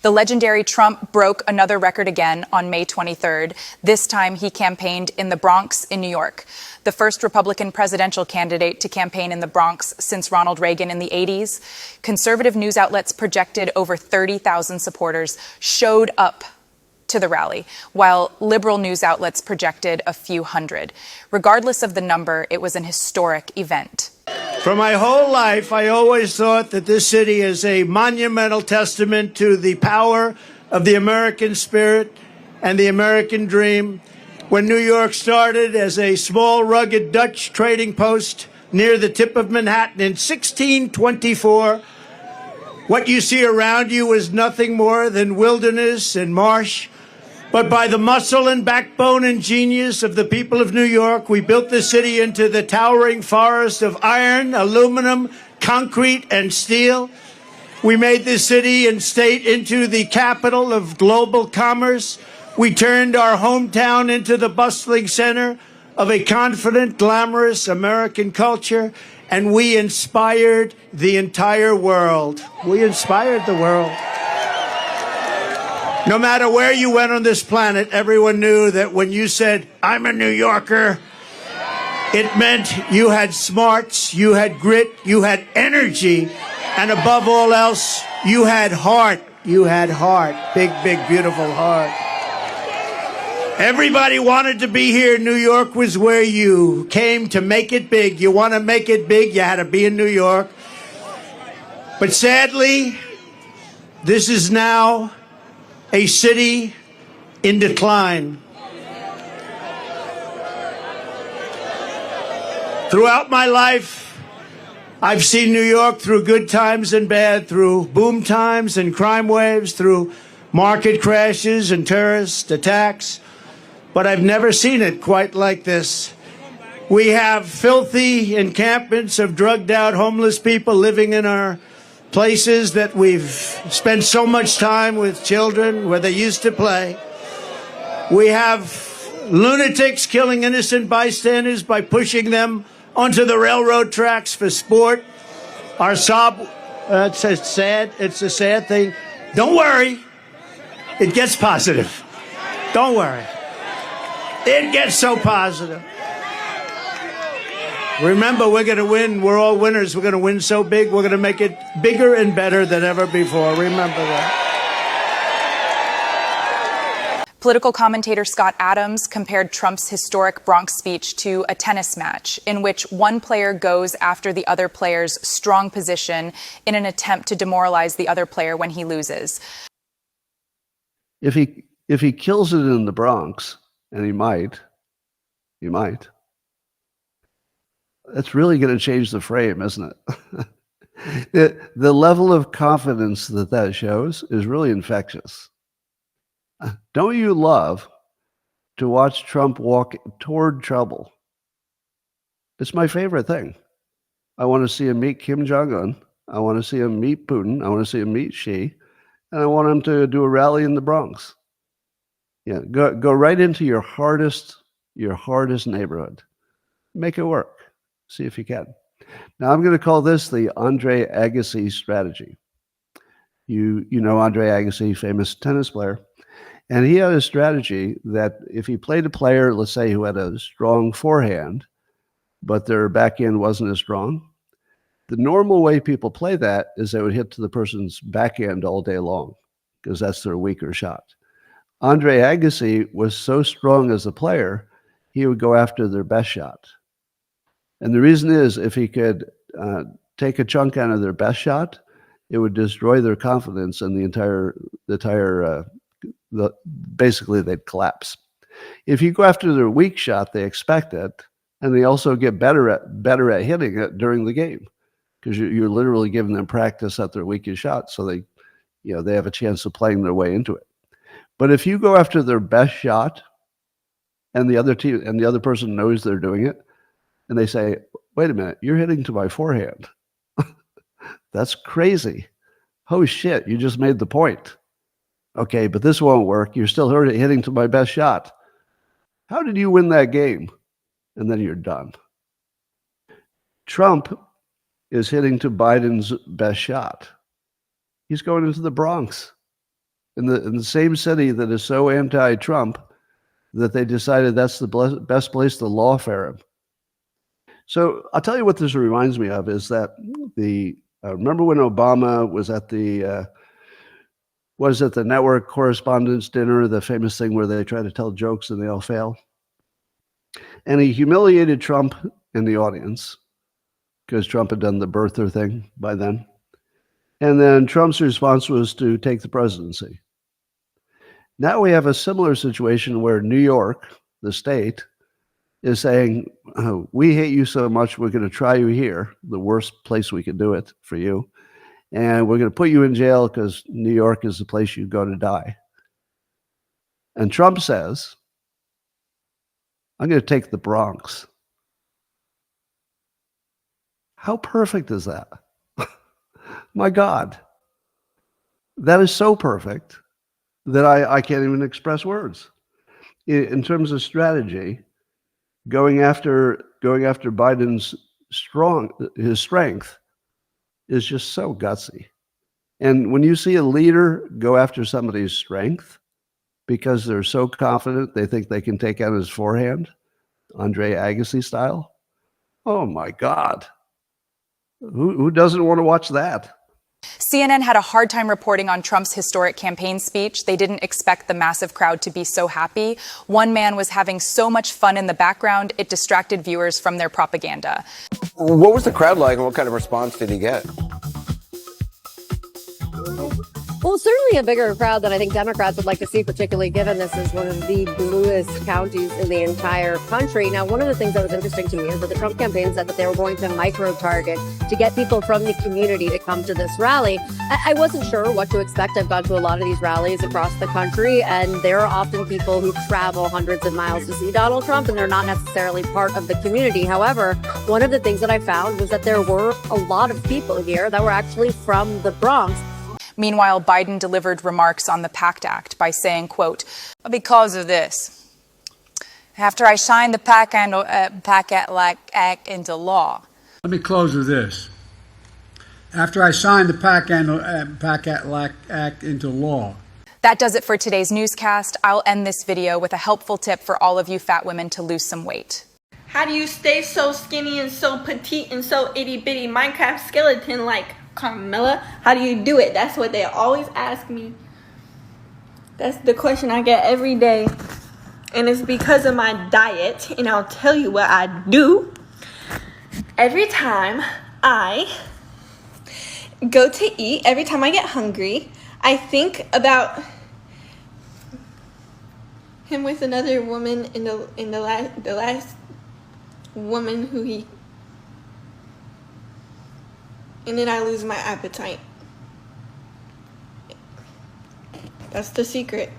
The legendary Trump broke another record again on May 23rd. This time he campaigned in the Bronx in New York. The first Republican presidential candidate to campaign in the Bronx since Ronald Reagan in the 80s. Conservative news outlets projected over 30,000 supporters showed up to the rally, while liberal news outlets projected a few hundred. Regardless of the number, it was an historic event. For my whole life, I always thought that this city is a monumental testament to the power of the American spirit and the American dream. When New York started as a small, rugged Dutch trading post near the tip of Manhattan in 1624, what you see around you is nothing more than wilderness and marsh. But by the muscle and backbone and genius of the people of New York, we built the city into the towering forest of iron, aluminum, concrete, and steel. We made this city and state into the capital of global commerce. We turned our hometown into the bustling center of a confident, glamorous American culture, and we inspired the entire world. We inspired the world. No matter where you went on this planet, everyone knew that when you said, "I'm a New Yorker," it meant you had smarts, you had grit, you had energy, and above all else, you had heart. You had heart. Big, big, beautiful heart. Everybody wanted to be here. New York was where you came to make it big. You want to make it big, you had to be in New York. But sadly, this is now a city in decline. Throughout my life, I've seen New York through good times and bad, through boom times and crime waves, through market crashes and terrorist attacks, but I've never seen it quite like this. We have filthy encampments of drugged out homeless people living in our places that we've spent so much time with children where they used to play. We have lunatics killing innocent bystanders by pushing them onto the railroad tracks for sport. It's a sad thing. Don't worry. It gets positive. Don't worry. It gets so positive. Remember, we're going to win. We're all winners. We're going to win so big, we're going to make it bigger and better than ever before. Remember that. Political commentator Scott Adams compared Trump's historic Bronx speech to a tennis match in which one player goes after the other player's strong position in an attempt to demoralize the other player when he loses. If he kills it in the Bronx, and he might, that's really going to change the frame, isn't it? The level of confidence that shows is really infectious. Don't you love to watch Trump walk toward trouble? It's my favorite thing. I want to see him meet Kim Jong-un. I want to see him meet Putin. I want to see him meet Xi. And I want him to do a rally in the Bronx. Yeah, go right into your hardest neighborhood. Make it work. See if you can. Now, I'm going to call this the Andre Agassi strategy. You know Andre Agassi, famous tennis player. And he had a strategy that if he played a player, let's say, who had a strong forehand, but their backhand wasn't as strong, the normal way people play that is they would hit to the person's backhand all day long because that's their weaker shot. Andre Agassi was so strong as a player, he would go after their best shot. And the reason is, if he could take a chunk out of their best shot, it would destroy their confidence, and basically they'd collapse. If you go after their weak shot, they expect it, and they also get better at hitting it during the game, because you're literally giving them practice at their weakest shot, so they have a chance of playing their way into it. But if you go after their best shot, and the other person knows they're doing it, and they say, "Wait a minute, you're hitting to my forehand." That's crazy. Oh shit, you just made the point. Okay, but this won't work. You're still hitting to my best shot. How did you win that game? And then you're done. Trump is hitting to Biden's best shot. He's going into the Bronx. in the same city that is so anti-Trump that they decided that's the best place to lawfare him. So I'll tell you what this reminds me of is that remember when Obama was at the network correspondents dinner, the famous thing where they try to tell jokes and they all fail? And he humiliated Trump in the audience because Trump had done the birther thing by then. And then Trump's response was to take the presidency. Now we have a similar situation where New York, the state, is saying, oh, we hate you so much, we're going to try you here, the worst place we can do it for you. And we're going to put you in jail because New York is the place you go to die. And Trump says, I'm going to take the Bronx. How perfect is that? My God. That is so perfect that I can't even express words. In terms of strategy, going after Biden's his strength is just so gutsy. And when you see a leader go after somebody's strength because they're so confident they think they can take out his forehand, Andre Agassi style, oh my God. Who doesn't want to watch that? CNN had a hard time reporting on Trump's historic campaign speech. They didn't expect the massive crowd to be so happy. One man was having so much fun in the background, it distracted viewers from their propaganda. What was the crowd like and what kind of response did he get? Well, certainly a bigger crowd than I think Democrats would like to see, particularly given this is one of the bluest counties in the entire country. Now, one of the things that was interesting to me is that the Trump campaign said that they were going to micro-target to get people from the community to come to this rally. I wasn't sure what to expect. I've gone to a lot of these rallies across the country, and there are often people who travel hundreds of miles to see Donald Trump, and they're not necessarily part of the community. However, one of the things that I found was that there were a lot of people here that were actually from the Bronx. Meanwhile, Biden delivered remarks on the PACT Act by saying, quote, because of this, after I signed the PACT Act into law. Let me close with this. After I signed the PACT Act into law. That does it for today's newscast. I'll end this video with a helpful tip for all of you fat women to lose some weight. How do you stay so skinny and so petite and so itty bitty Minecraft skeleton like Carmella? How do you do it? That's what they always ask me. That's the question I get every day. And it's because of my diet. And I'll tell you what I do. Every time I go to eat, every time I get hungry, I think about him with another woman in the last woman who he. And then I lose my appetite. That's the secret.